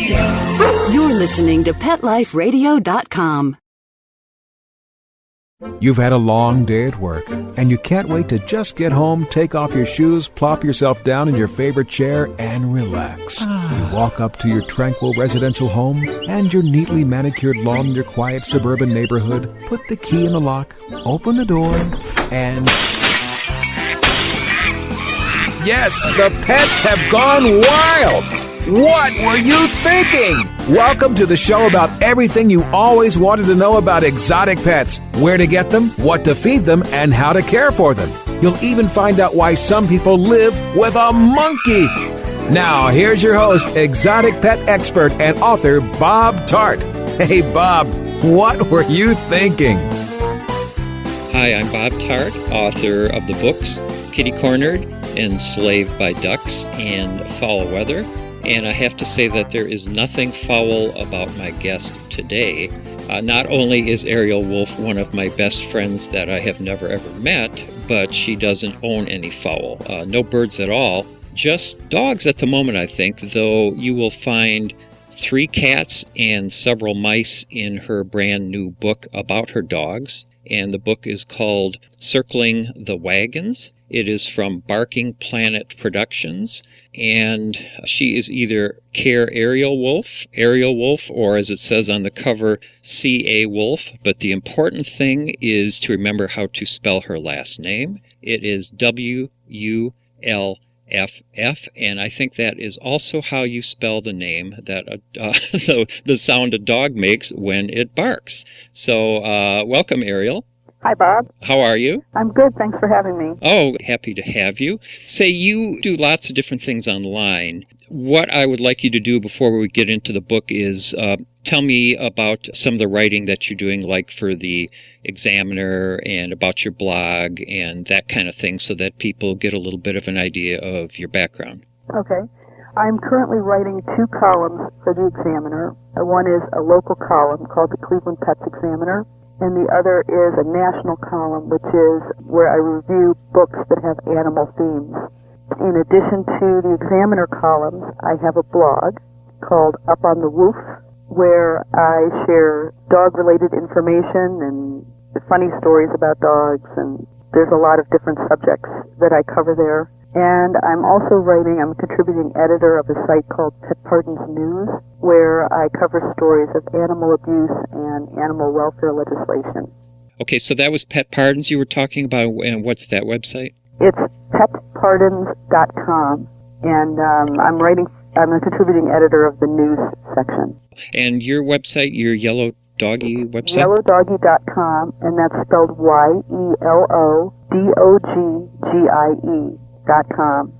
You're listening to PetLifeRadio.com. You've had a long day at work, and you can't wait to just get home, take off your shoes, plop yourself down in your favorite chair, and relax. You walk up to your tranquil residential home and your neatly manicured lawn in your quiet suburban neighborhood, put the key in the lock, open the door, and... yes, the pets have gone wild! What were you thinking? Welcome to the show about everything you always wanted to know about exotic pets, where to get them, what to feed them, and how to care for them. You'll even find out why some people live with a monkey. Now, here's your host, exotic pet expert and author Bob Tart. Hey, Bob, what were you thinking? Hi, I'm Bob Tart, author of the books Kitty Cornered, Enslaved by Ducks, and Foul Weather. And I have to say that there is nothing foul about my guest today. Not only is Ariel Wulff one of my best friends that I have never ever met, but she doesn't own any fowl. No birds at all. Just dogs at the moment, I think, though you will find 3 cats and several mice in her brand new book about her dogs. And the book is called Circling the Waggins. It is from Barking Planet Productions. And she is either Cayr Ariel Wulff, or as it says on the cover, C.A. Wulff. But the important thing is to remember how to spell her last name. It is W-U-L-F-F, and I think that is also how you spell the name that the sound a dog makes when it barks. So welcome, Ariel. Hi, Bob. How are you? I'm good. Thanks for having me. Oh, happy to have you. Say, you do lots of different things online. What I would like you to do before we get into the book is tell me about some of the writing that you're doing, like for the Examiner and about your blog and that kind of thing, so that people get a little bit of an idea of your background. Okay. I'm currently writing 2 columns for the Examiner. One is a local column called the Cleveland Pets Examiner, and the other is a national column, which is where I review books that have animal themes. In addition to the Examiner columns, I have a blog called Up on the Woof, where I share dog-related information and funny stories about dogs, and there's a lot of different subjects that I cover there. And I'm also I'm a contributing editor of a site called Pet Pardons News, where I cover stories of animal abuse and animal welfare legislation. Okay, so that was Pet Pardons you were talking about, and what's that website? It's petpardons.com, and I'm a contributing editor of the news section. And your website, your Yellow Doggy website? YellowDoggy.com, and that's spelled YellowDoggie.com.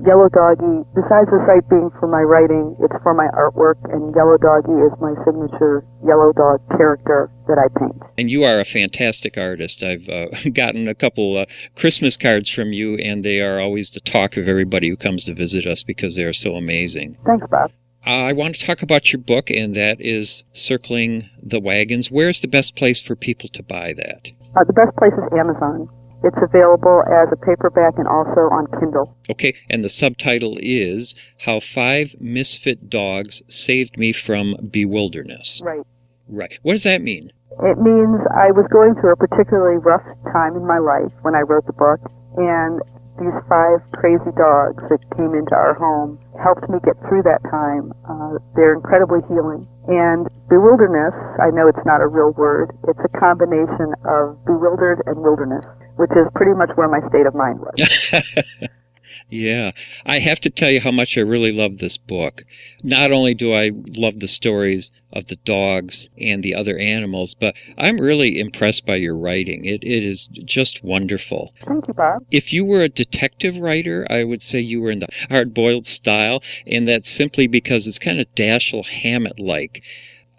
Yellow Doggy, besides the site being for my writing, it's for my artwork, and Yellow Doggy is my signature yellow dog character that I paint. And you are a fantastic artist. I've gotten a couple Christmas cards from you, and they are always the talk of everybody who comes to visit us because they are so amazing. Thanks, Bob. I want to talk about your book, and that is Circling the Waggins. Where's the best place for people to buy that? The best place is Amazon. It's available as a paperback and also on Kindle. Okay, and the subtitle is How 5 Misfit Dogs Saved Me from Bewilderness. Right. Right. What does that mean? It means I was going through a particularly rough time in my life when I wrote the book, and these 5 crazy dogs that came into our home helped me get through that time. They're incredibly healing. And bewilderness, I know it's not a real word, it's a combination of bewildered and wilderness, which is pretty much where my state of mind was. Yeah. I have to tell you how much I really love this book. Not only do I love the stories of the dogs and the other animals, but I'm really impressed by your writing. It is just wonderful. Thank you, Bob. If you were a detective writer, I would say you were in the hard-boiled style, and that's simply because it's kind of Dashiell Hammett-like.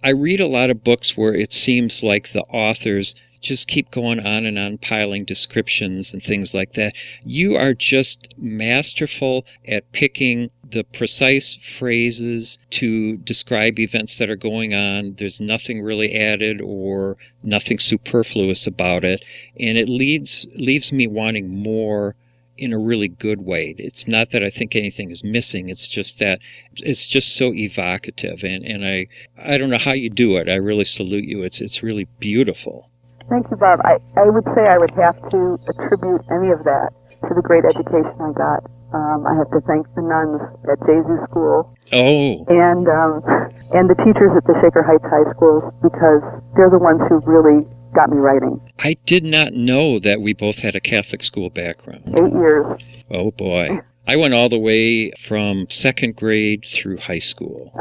I read a lot of books where it seems like the authors just keep going on and on piling descriptions and things like that. You are just masterful at picking the precise phrases to describe events that are going on. There's nothing really added or nothing superfluous about it. And it leaves me wanting more in a really good way. It's not that I think anything is missing. It's just that it's just so evocative. And I don't know how you do it. I really salute you. It's really beautiful. Thank you, Bob. I would say I would have to attribute any of that to the great education I got. I have to thank the nuns at Jesu School. Oh. And the teachers at the Shaker Heights High Schools, because they're the ones who really got me writing. I did not know that we both had a Catholic school background. 8 years. Oh, boy. I went all the way from second grade through high school.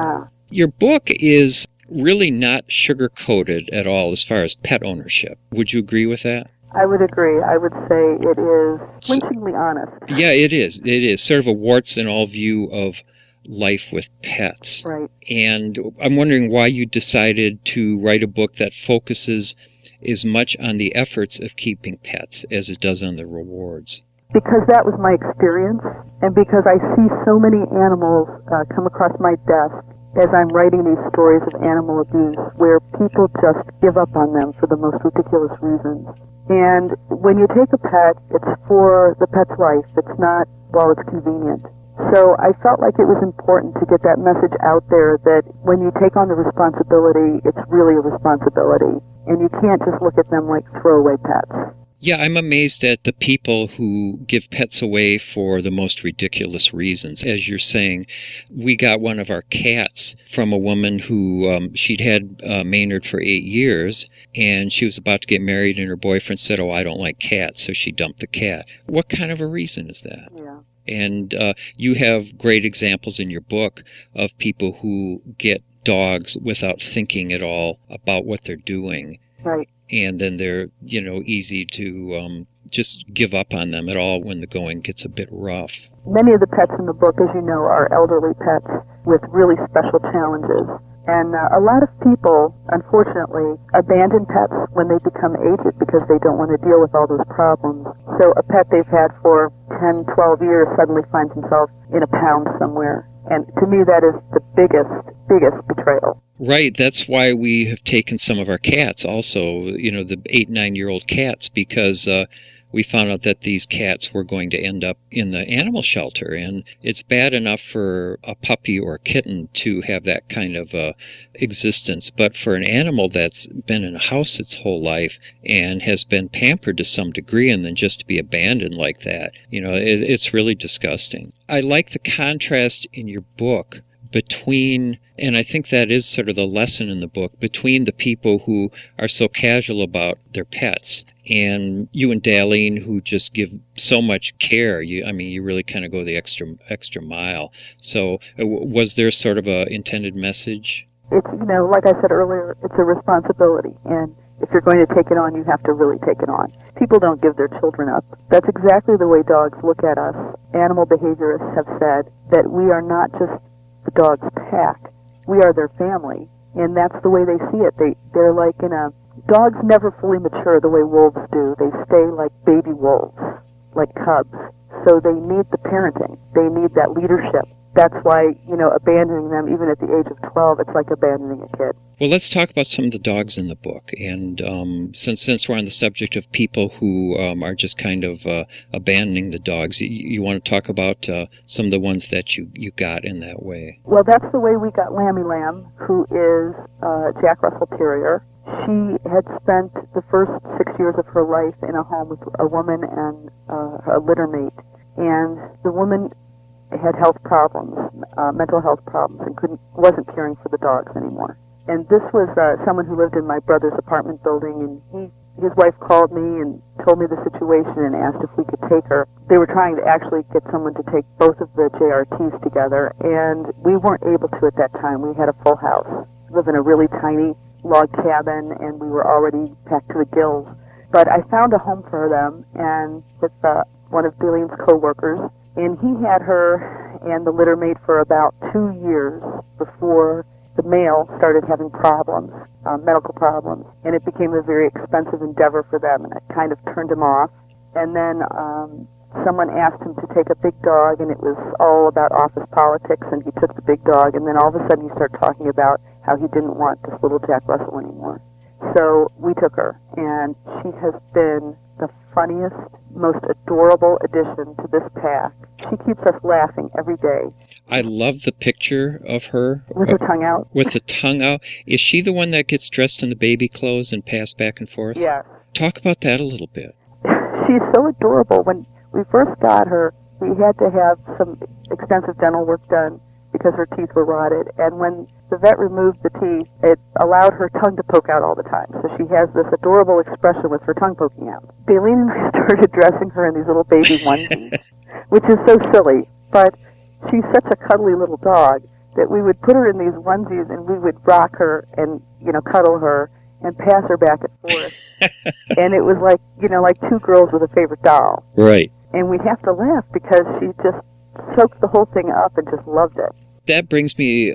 Your book is really not sugar-coated at all as far as pet ownership. Would you agree with that? I would agree. I would say it is flinchingly honest. Yeah, it is. It is sort of a warts-and-all view of life with pets. Right. And I'm wondering why you decided to write a book that focuses as much on the efforts of keeping pets as it does on the rewards. Because that was my experience, and because I see so many animals come across my desk as I'm writing these stories of animal abuse where people just give up on them for the most ridiculous reasons. And when you take a pet, it's for the pet's life. It's not while it's convenient. So I felt like it was important to get that message out there that when you take on the responsibility, it's really a responsibility. And you can't just look at them like throwaway pets. Yeah, I'm amazed at the people who give pets away for the most ridiculous reasons. As you're saying, we got one of our cats from a woman who she'd had Maynard for 8 years, and she was about to get married, and her boyfriend said, "Oh, I don't like cats," so she dumped the cat. What kind of a reason is that? Yeah. And you have great examples in your book of people who get dogs without thinking at all about what they're doing. Right. And then they're, easy to just give up on them at all when the going gets a bit rough. Many of the pets in the book, as you know, are elderly pets with really special challenges. And a lot of people, unfortunately, abandon pets when they become aged because they don't want to deal with all those problems. So a pet they've had for 10, 12 years suddenly finds himself in a pound somewhere. And to me, that is the biggest betrayal. Right. That's why we have taken some of our cats also, the 8, 9-year-old cats, because we found out that these cats were going to end up in the animal shelter. And it's bad enough for a puppy or a kitten to have that kind of existence. But for an animal that's been in a house its whole life and has been pampered to some degree and then just to be abandoned like that, it's really disgusting. I like the contrast in your book between, and I think that is sort of the lesson in the book, between the people who are so casual about their pets and you and Darlene, who just give so much care. You really kind of go the extra mile. So was there sort of a intended message? It's, like I said earlier, it's a responsibility. And if you're going to take it on, you have to really take it on. People don't give their children up. That's exactly the way dogs look at us. Animal behaviorists have said that we are not just the dog's pack. We are their family. And that's the way they see it. They're like dogs never fully mature the way wolves do. They stay like baby wolves, like cubs. So they need the parenting. They need that leadership. That's why, abandoning them, even at the age of 12, it's like abandoning a kid. Well, let's talk about some of the dogs in the book. And since we're on the subject of people who are just kind of abandoning the dogs, you want to talk about some of the ones that you got in that way? Well, that's the way we got Lammy Lamb, who is a Jack Russell Terrier. She had spent the first 6 years of her life in a home with a woman and a litter mate. And the woman had health problems, mental health problems, and wasn't caring for the dogs anymore. And this was someone who lived in my brother's apartment building, and his wife called me and told me the situation and asked if we could take her. They were trying to actually get someone to take both of the JRTs together, and we weren't able to at that time. We had a full house. We live in a really tiny log cabin, and we were already packed to the gills. But I found a home for them, and with one of Delene's co-workers, and he had her and the litter mate for about 2 years before the male started having problems, medical problems, and it became a very expensive endeavor for them, and it kind of turned him off. And then someone asked him to take a big dog, and it was all about office politics, and he took the big dog, and then all of a sudden he started talking about how he didn't want this little Jack Russell anymore. So we took her, and she has been the funniest, most adorable addition to this pack. She keeps us laughing every day. I love the picture of her. With her tongue out? With the tongue out. Is she the one that gets dressed in the baby clothes and passed back and forth? Yes. Talk about that a little bit. She's so adorable. When we first got her, we had to have some extensive dental work done because her teeth were rotted. And when the vet removed the teeth, it allowed her tongue to poke out all the time. So she has this adorable expression with her tongue poking out. Daleen and I started dressing her in these little baby onesies, which is so silly. But she's such a cuddly little dog that we would put her in these onesies and we would rock her and, cuddle her and pass her back and forth. And it was like, like two girls with a favorite doll. Right. And we'd have to laugh because she just soaked the whole thing up and just loved it. That brings me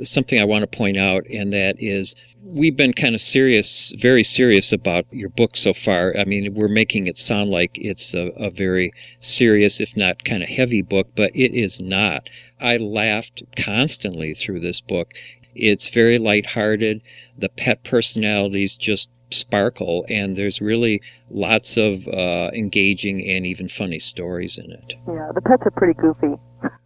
something I want to point out, and that is we've been kind of very serious about your book so far. I mean, we're making it sound like it's a very serious, if not kind of heavy book, but it is not. I laughed constantly through this book. It's very lighthearted. The pet personalities just sparkle, and there's really lots of engaging and even funny stories in it. Yeah, the pets are pretty goofy.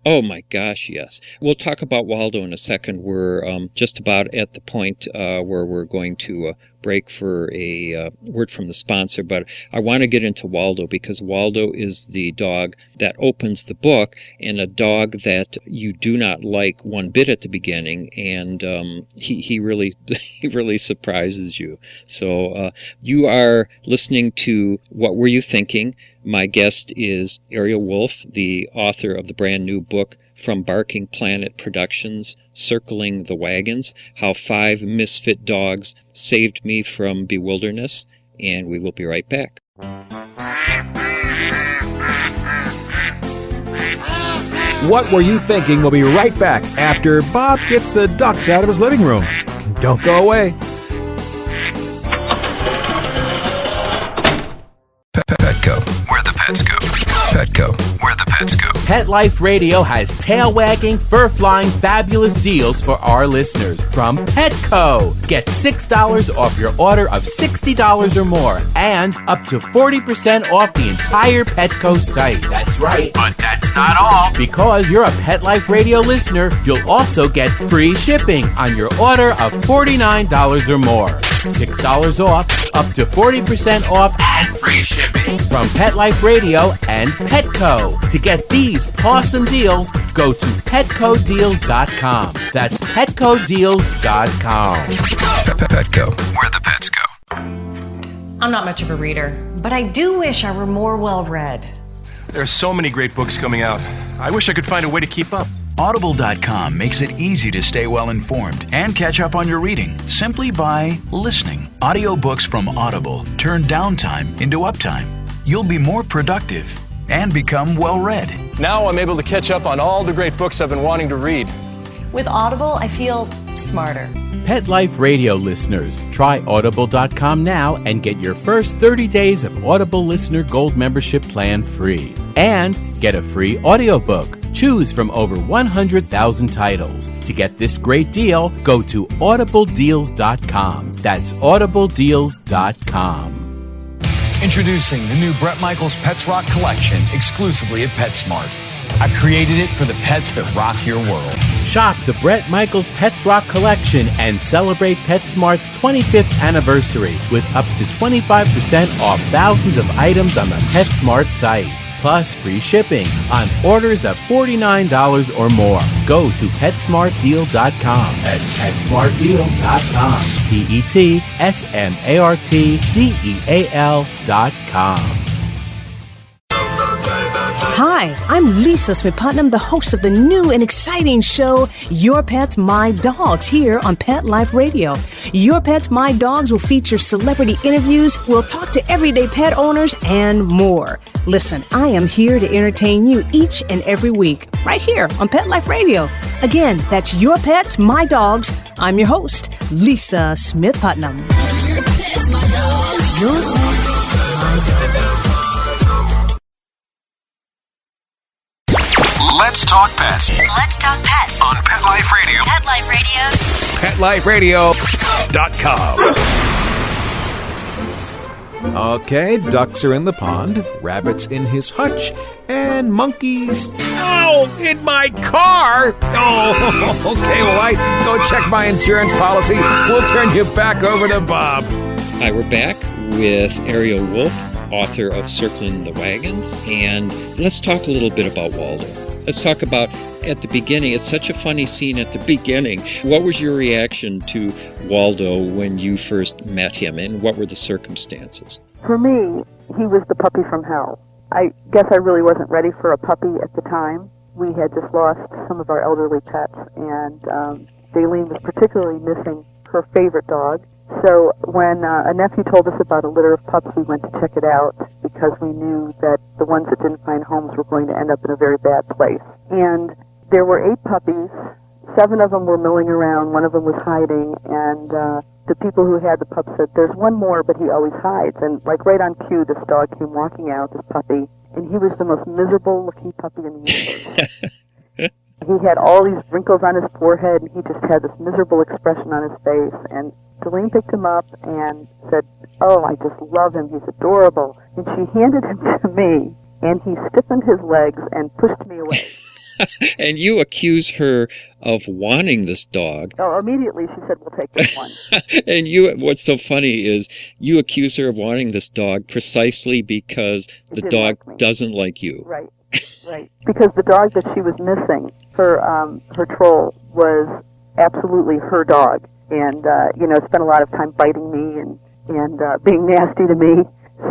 Oh my gosh, yes. We'll talk about Waldo in a second. We're just about at the point where we're going to break for a word from the sponsor, but I want to get into Waldo because Waldo is the dog that opens the book, and a dog that you do not like one bit at the beginning, and he really surprises you. So you are listening to What Were You Thinking? My guest is Ariel Wulff, the author of the brand new book from Barking Planet Productions, Circling the Waggins, How 5 Misfit Dogs Saved Me from Bewilderness, and we will be right back. What Were You Thinking? We'll be right back after Bob gets the ducks out of his living room. Don't go away. Petco, where the pets go. Petco, where the pets go. Pet Life Radio has tail-wagging, fur-flying, fabulous deals for our listeners from Petco. Get $6 off your order of $60 or more and up to 40% off the entire Petco site. That's right, but that's not all. Because you're a Pet Life Radio listener, you'll also get free shipping on your order of $49 or more. $6 off, up to 40% off, and free shipping from Pet Life Radio and Petco. To get these awesome deals, go to petcodeals.com. That's petcodeals.com. Petco, where the pets go. I'm not much of a reader, but I do wish I were more well-read. There are so many great books coming out. I wish I could find a way to keep up. Audible.com makes it easy to stay well informed and catch up on your reading simply by listening. Audiobooks from Audible turn downtime into uptime. You'll be more productive and become well-read. Now I'm able to catch up on all the great books I've been wanting to read. With Audible, I feel smarter. Pet Life Radio listeners, try Audible.com now and get your first 30 days of Audible Listener Gold membership plan free. And get a free audiobook. Choose from over 100,000 titles. To get this great deal, go to audibledeals.com. That's audibledeals.com. Introducing the new Bret Michaels Pets Rock collection exclusively at PetSmart. I created it for the pets that rock your world. Shop the Bret Michaels Pets Rock collection and celebrate PetSmart's 25th anniversary with up to 25% off thousands of items on the PetSmart site. Plus free shipping on orders of $49 or more. Go to PetSmartDeal.com. That's PetSmartDeal.com. PetSmartDeal.com. Hi, I'm Lisa Smith-Putnam, the host of the new and exciting show, Your Pets, My Dogs, here on Pet Life Radio. Your Pets, My Dogs will feature celebrity interviews, we'll talk to everyday pet owners, and more. Listen, I am here to entertain you each and every week, right here on Pet Life Radio. Again, that's Your Pets, My Dogs. I'm your host, Lisa Smith-Putnam. Your Pets, My Dogs. Your Pets, My Dogs. Let's talk pets. Let's talk pets On Pet Life Radio. Pet Life Radio. PetLifeRadio.com. Okay, ducks are in the pond, rabbits in his hutch, and monkeys... Oh, in my car! Oh, okay, well, I go check my insurance policy. We'll turn you back over to Bob. Hi, we're back with Ariel Wulff, author of Circling the Waggins, and let's talk a little bit about Waldo. Let's talk about at the beginning. It's such a funny scene at the beginning. What was your reaction to Waldo when you first met him, and what were the circumstances? For me, he was the puppy from hell. I guess I really wasn't ready for a puppy at the time. We had just lost some of our elderly pets, and Daleen was particularly missing her favorite dog. So when a nephew told us about a litter of pups, we went to check it out because we knew that the ones that didn't find homes were going to end up in a very bad place. And there were 8 puppies. 7 of them were milling around. 1 of them was hiding. And the people who had the pups said, "There's one more, but he always hides." And like right on cue, this dog came walking out, this puppy, and he was the most miserable-looking puppy in the universe. He had all these wrinkles on his forehead, and he just had this miserable expression on his face. And Daleen picked him up and said, "Oh, I just love him. He's adorable." And she handed him to me, and he stiffened his legs and pushed me away. And you accuse her of wanting this dog. Oh, immediately she said, "We'll take this one." And what's so funny is you accuse her of wanting this dog precisely because the dog doesn't like you. Right, right. Because the dog that she was missing, her troll, was absolutely her dog. And, spent a lot of time biting me and being nasty to me.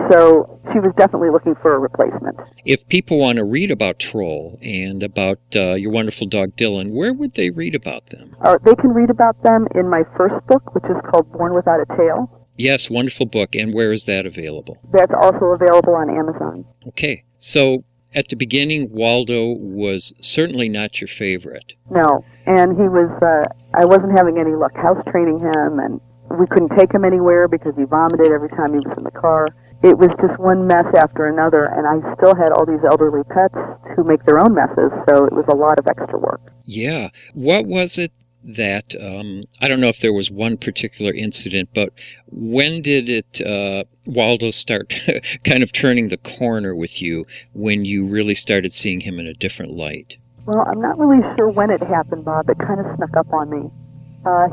So she was definitely looking for a replacement. If people want to read about Troll and about your wonderful dog Dylan, where would they read about them? They can read about them in my first book, which is called Born Without a Tail. Yes, wonderful book. And where is that available? That's also available on Amazon. Okay. So at the beginning, Waldo was certainly not your favorite. No. And he was, I wasn't having any luck house training him, and we couldn't take him anywhere because he vomited every time he was in the car. It was just one mess after another, and I still had all these elderly pets who make their own messes, so it was a lot of extra work. Yeah. What was it that, I don't know if there was one particular incident, but when did Waldo start kind of turning the corner with you when you really started seeing him in a different light? Well, I'm not really sure when it happened, Bob. It kind of snuck up on me.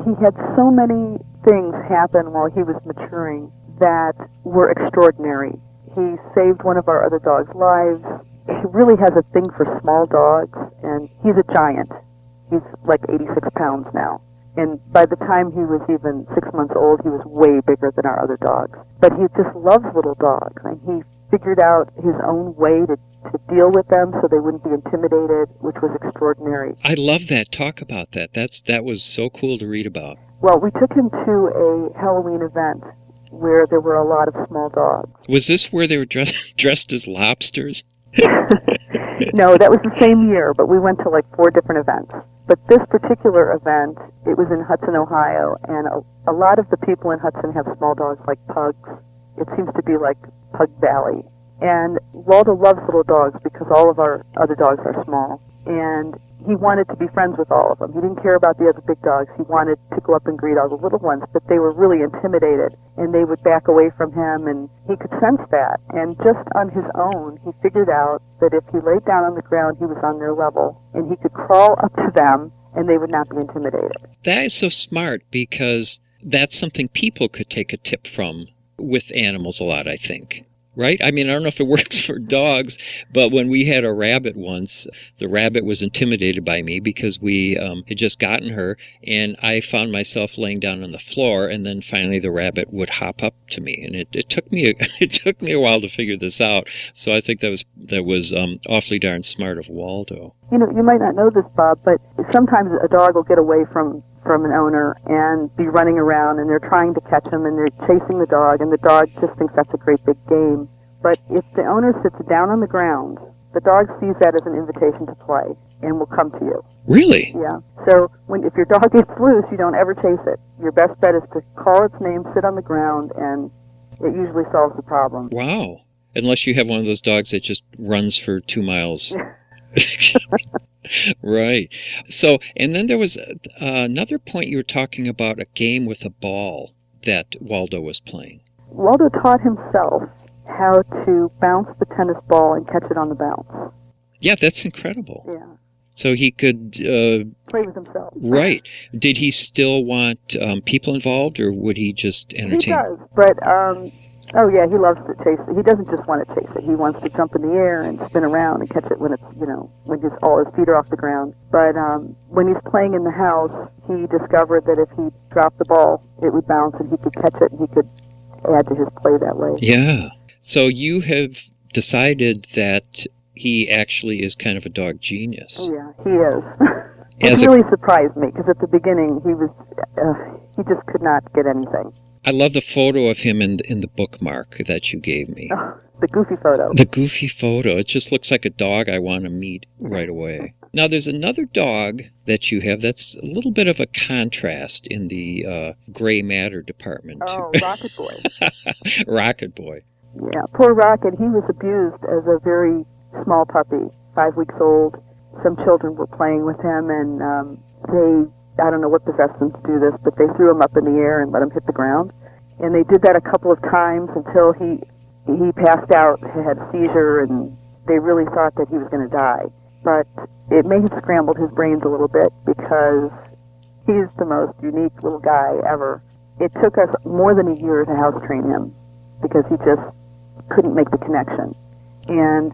He had so many things happen while he was maturing that were extraordinary. He saved one of our other dogs' lives. He really has a thing for small dogs, and he's a giant. He's like 86 pounds now. And by the time he was even 6 months old, he was way bigger than our other dogs. But he just loves little dogs, and he figured out his own way to deal with them so they wouldn't be intimidated, which was extraordinary. I love that. Talk about that. That was so cool to read about. Well, we took him to a Halloween event where there were a lot of small dogs. Was this where they were dressed as lobsters? No, that was the same year, but we went to like 4 different events. But this particular event, it was in Hudson, Ohio, and a lot of the people in Hudson have small dogs like pugs. It seems to be like Pug Valley. And Waldo loves little dogs because all of our other dogs are small. And he wanted to be friends with all of them. He didn't care about the other big dogs. He wanted to go up and greet all the little ones, but they were really intimidated, and they would back away from him, and he could sense that. And just on his own, he figured out that if he laid down on the ground, he was on their level, and he could crawl up to them, and they would not be intimidated. That is so smart, because that's something people could take a tip from with animals a lot, I think. Right? I mean, I don't know if it works for dogs, but when we had a rabbit once, the rabbit was intimidated by me because we had just gotten her, and I found myself laying down on the floor, and then finally the rabbit would hop up to me, and it took me a while to figure this out. So I think that was awfully darn smart of Waldo. You know, you might not know this, Bob, but sometimes a dog will get away from an owner and be running around, and they're trying to catch him, and they're chasing the dog, and the dog just thinks that's a great big game. But if the owner sits down on the ground, the dog sees that as an invitation to play and will come to you. Really? Yeah. So if your dog gets loose, you don't ever chase it. Your best bet is to call its name, sit on the ground, and it usually solves the problem. Wow. Unless you have one of those dogs that just runs for 2 miles. Right. So, and then there was another point you were talking about, a game with a ball that Waldo was playing. Waldo taught himself how to bounce the tennis ball and catch it on the bounce. Yeah, that's incredible. Yeah. So he could... play with himself. Right. Did he still want people involved, or would he just entertain? He does, but... oh, yeah, he loves to chase it. He doesn't just want to chase it. He wants to jump in the air and spin around and catch it when it's, when all his feet are off the ground. But when he's playing in the house, he discovered that if he dropped the ball, it would bounce and he could catch it and he could add to his play that way. Yeah. So you have decided that he actually is kind of a dog genius. Oh, yeah, he is. It really surprised me, because at the beginning he just could not get anything. I love the photo of him in the bookmark that you gave me. Oh, the goofy photo. The goofy photo. It just looks like a dog I want to meet right away. Now, there's another dog that you have that's a little bit of a contrast in the gray matter department. Oh, Rocket Boy. Rocket Boy. Yeah, poor Rocket. He was abused as a very small puppy, 5 weeks old. Some children were playing with him, and I don't know what possessed them to do this, but they threw him up in the air and let him hit the ground. And they did that a couple of times until he passed out, he had a seizure, and they really thought that he was going to die. But it may have scrambled his brains a little bit, because he's the most unique little guy ever. It took us more than a year to house train him, because he just couldn't make the connection. And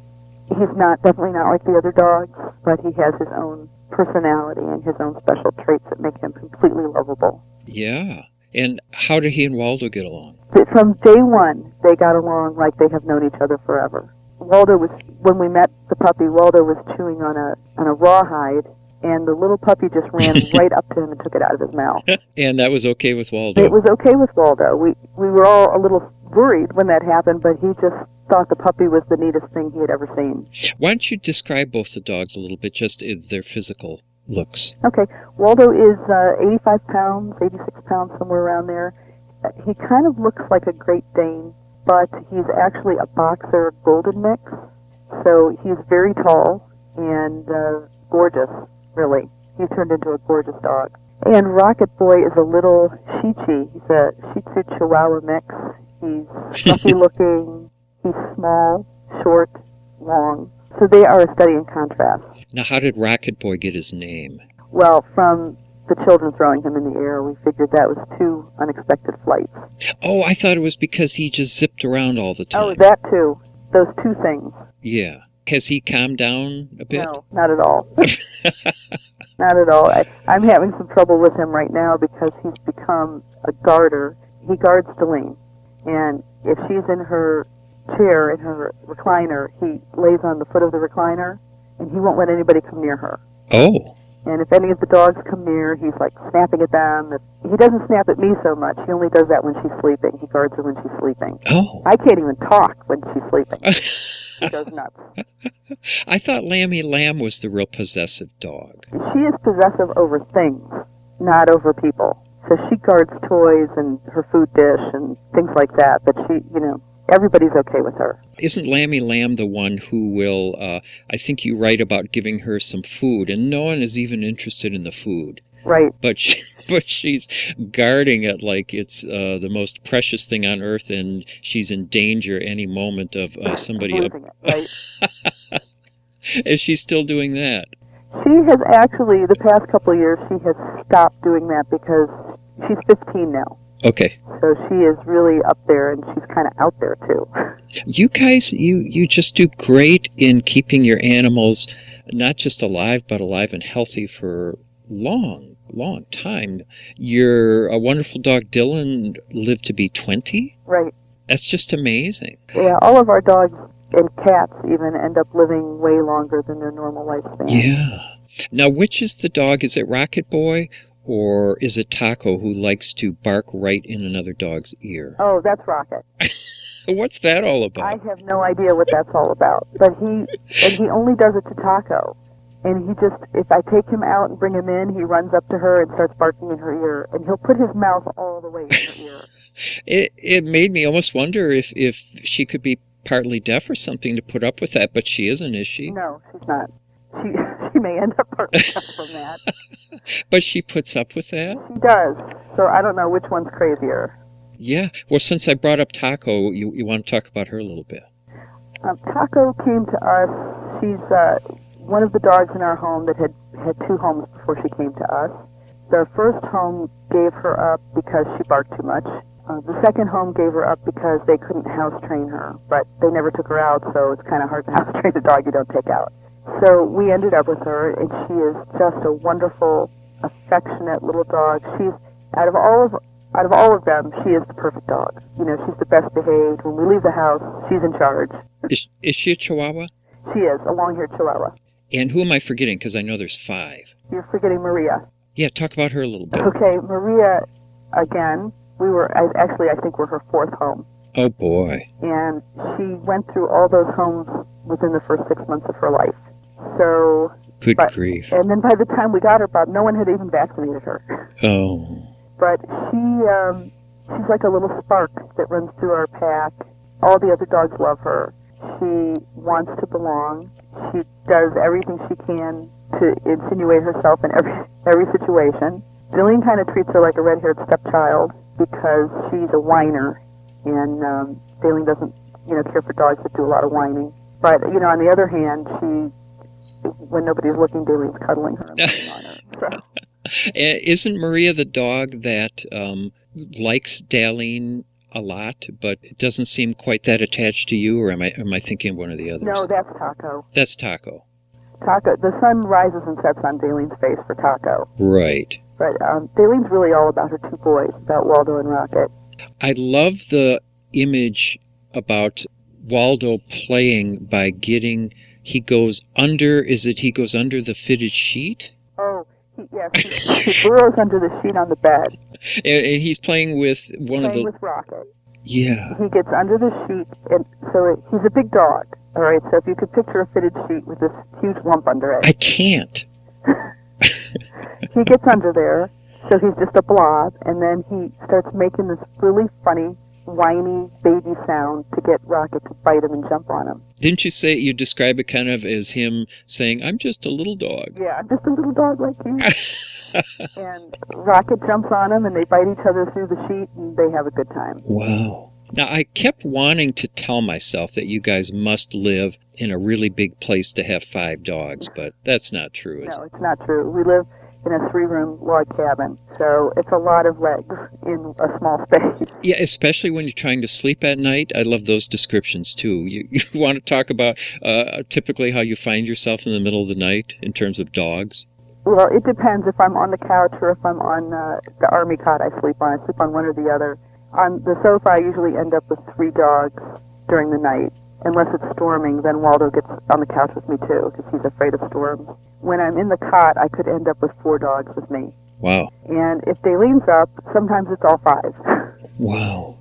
he's definitely not like the other dogs, but he has his own personality and his own special traits that make him completely lovable. Yeah. And how did he and Waldo get along? From day one, they got along like they have known each other forever. When we met the puppy, Waldo was chewing on a rawhide, and the little puppy just ran right up to him and took it out of his mouth. And that was okay with Waldo? It was okay with Waldo. We were all a little worried when that happened, but he just thought the puppy was the neatest thing he had ever seen. Why don't you describe both the dogs a little bit, just in their physical looks? Okay. Waldo is 85 pounds, 86 pounds, somewhere around there. He kind of looks like a Great Dane, but he's actually a boxer golden mix. So he's very tall and gorgeous, really. He's turned into a gorgeous dog. And Rocket Boy is a little Shih-Chi. He's a Shih Tzu Chihuahua mix. He's fluffy looking. He's small, short, long. So they are a study in contrast. Now, how did Rocket Boy get his name? Well, from the children throwing him in the air, we figured that was 2 unexpected flights. Oh, I thought it was because he just zipped around all the time. Oh, that too. Those 2 things. Yeah. Has he calmed down a bit? No, not at all. Not at all. I'm having some trouble with him right now because he's become a guarder. He guards Deline. And if she's in her chair, in her recliner, he lays on the foot of the recliner, and he won't let anybody come near her. Oh. And if any of the dogs come near, he's like snapping at them. He doesn't snap at me so much. He only does that when she's sleeping. He guards her when she's sleeping. Oh. I can't even talk when she's sleeping. He goes nuts. I thought Lammy Lamb was the real possessive dog. She is possessive over things, not over people. So she guards toys and her food dish and things like that. But she, everybody's okay with her. Isn't Lammy Lamb the one who will, I think you write about giving her some food, and no one is even interested in the food. Right. But she's guarding it like it's the most precious thing on earth, and she's in danger any moment of somebody losing it, right? Is she still doing that? She has actually, the past couple of years, she has stopped doing that because she's 15 now. Okay. So she is really up there, and she's kind of out there, too. You guys, you just do great in keeping your animals not just alive, but alive and healthy for long time. Your wonderful dog, Dylan, lived to be 20? Right. That's just amazing. Yeah, all of our dogs and cats even end up living way longer than their normal lifespan. Yeah. Now, which is the dog? Is it Rocket Boy? Or is it Taco, who likes to bark right in another dog's ear? Oh, that's Rocket. What's that all about? I have no idea what that's all about. But he only does it to Taco. And he just, if I take him out and bring him in, he runs up to her and starts barking in her ear. And he'll put his mouth all the way in her ear. It made me almost wonder if she could be partly deaf or something to put up with that, but she isn't, is she? No, she's not. She may end up partly deaf from that. But she puts up with that? She does. So I don't know which one's crazier. Yeah. Well, since I brought up Taco, you want to talk about her a little bit. Taco came to us. She's one of the dogs in our home that had 2 homes before she came to us. The first home gave her up because she barked too much. The second home gave her up because they couldn't house train her, but they never took her out, so it's kind of hard to house train a dog you don't take out. So we ended up with her, and she is just a wonderful, affectionate little dog. She's out of all of them, she is the perfect dog. You know, she's the best behaved. When we leave the house, she's in charge. Is she a Chihuahua? She is, a long-haired Chihuahua. And who am I forgetting? Because I know there's 5. You're forgetting Maria. Yeah, talk about her a little bit. Okay, Maria, again, I think we're her 4th home. Oh, boy. And she went through all those homes within the first 6 months of her life. So... Good grief. And then by the time we got her, Bob, no one had even vaccinated her. Oh. But she's like a little spark that runs through our pack. All the other dogs love her. She wants to belong. She does everything she can to insinuate herself in every situation. Jillian kind of treats her like a red-haired stepchild because she's a whiner, and Jillian doesn't, care for dogs that do a lot of whining. But on the other hand, when nobody's looking, Jillian's cuddling her and laying on her. So. Isn't Maria the dog that likes Darlene a lot, but it doesn't seem quite that attached to you, or am I thinking of one of the others? No, that's Taco. That's Taco. Taco. The sun rises and sets on Dalene's face for Taco. Right. But Dalene's really all about her 2 boys, about Waldo and Rocket. I love the image about Waldo playing by he goes under the fitted sheet? Oh, yes. He burrows under the sheet on the bed. And he's playing with with Rocket. Yeah. He gets under the sheet, and so he's a big dog. All right, so if you could picture a fitted sheet with this huge lump under it. I can't. He gets under there, so he's just a blob, and then he starts making this really funny, whiny baby sound to get Rocket to bite him and jump on him. Didn't you describe it kind of as him saying, "I'm just a little dog"? Yeah, I'm just a little dog like you. And Rocket jumps on him, and they bite each other through the sheet, and they have a good time. Wow. Now, I kept wanting to tell myself that you guys must live in a really big place to have 5 dogs, but that's not true, is it? No, it's not true. We live in a 3-room log cabin, so it's a lot of legs in a small space. Yeah, especially when you're trying to sleep at night. I love those descriptions, too. You want to talk about typically how you find yourself in the middle of the night in terms of dogs? Well, it depends if I'm on the couch or if I'm on the army cot I sleep on. I sleep on one or the other. On the sofa, I usually end up with 3 dogs during the night. Unless it's storming, then Waldo gets on the couch with me, too, because he's afraid of storms. When I'm in the cot, I could end up with 4 dogs with me. Wow. And if Dalene's up, sometimes it's all 5. Wow.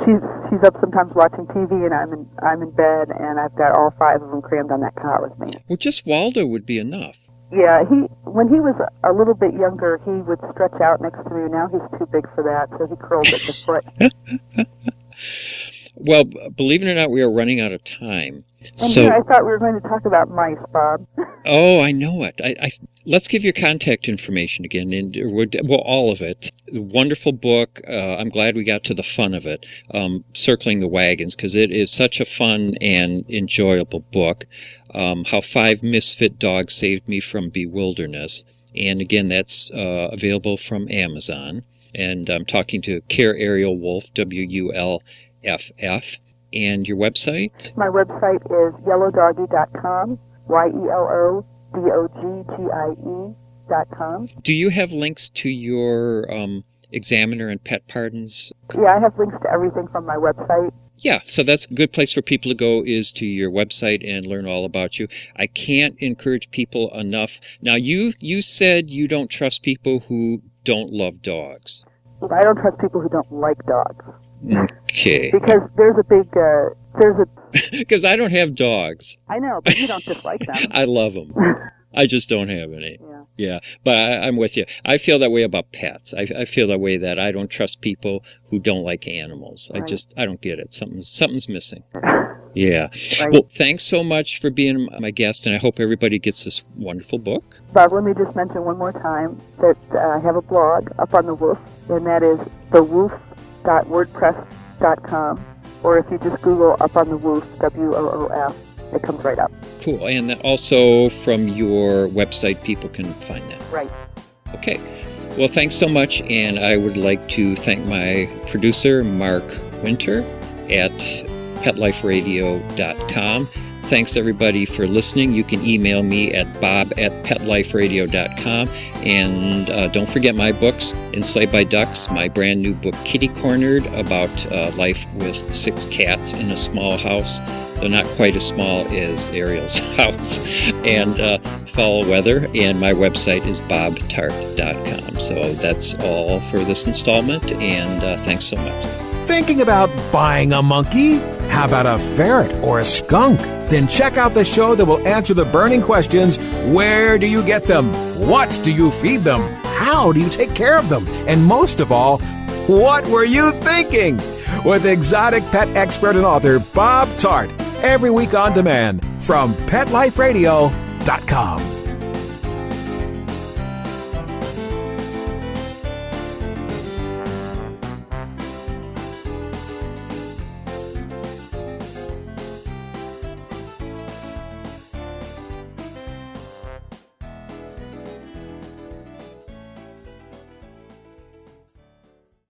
She's up sometimes watching TV, and I'm in bed, and I've got all 5 of them crammed on that cot with me. Well, just Waldo would be enough. Yeah, when he was a little bit younger, he would stretch out next to me. Now he's too big for that, so he curls at the foot. Well, believe it or not, we are running out of time. And I thought we were going to talk about mice, Bob. Oh, I know it. Let's give your contact information again, all of it. Wonderful book. I'm glad we got to the fun of it, Circling the Waggins, because it is such a fun and enjoyable book. How 5 Misfit Dogs Saved Me from Bewilderness. And again, that's available from Amazon. And I'm talking to Cayr Ariel Wulff, WULFF. And your website? My website is yellowdoggy.com, YELLODOGGIE.com. Do you have links to your examiner and pet pardons? Yeah, I have links to everything from my website. Yeah, so that's a good place for people to go, is to your website and learn all about you. I can't encourage people enough. Now, you said you don't trust people who don't love dogs. I don't trust people who don't like dogs. Okay. Because Because I don't have dogs. I know, but you don't dislike them. I love them. I just don't have any. Yeah. But I'm with you. I feel that way about pets. I feel that way that I don't trust people who don't like animals. Right. I don't get it. Something's missing. Yeah. Right. Well, thanks so much for being my guest, and I hope everybody gets this wonderful book. Bob, let me just mention one more time that I have a blog up on the Woof, and that is thewoof.com. wordpress.com, or if you just Google Up on the Woof, WOOF, it comes right up. Cool. And also from your website, people can find that. Right. Okay. Well, thanks so much. And I would like to thank my producer, Mark Winter, at PetLifeRadio.com. Thanks, everybody, for listening. You can email me at bob@PetLifeRadio.com. And don't forget my books, Enslaved by Ducks, my brand new book, Kitty Cornered, about life with 6 cats in a small house. They're not quite as small as Ariel's house. And Foul Weather. And my website is bobtart.com. So that's all for this installment. And thanks so much. Thinking about buying a monkey? How about a ferret or a skunk? Then check out the show that will answer the burning questions. Where do you get them? What do you feed them? How do you take care of them? And most of all, what were you thinking? With exotic pet expert and author Bob Tart. Every week on demand from PetLifeRadio.com.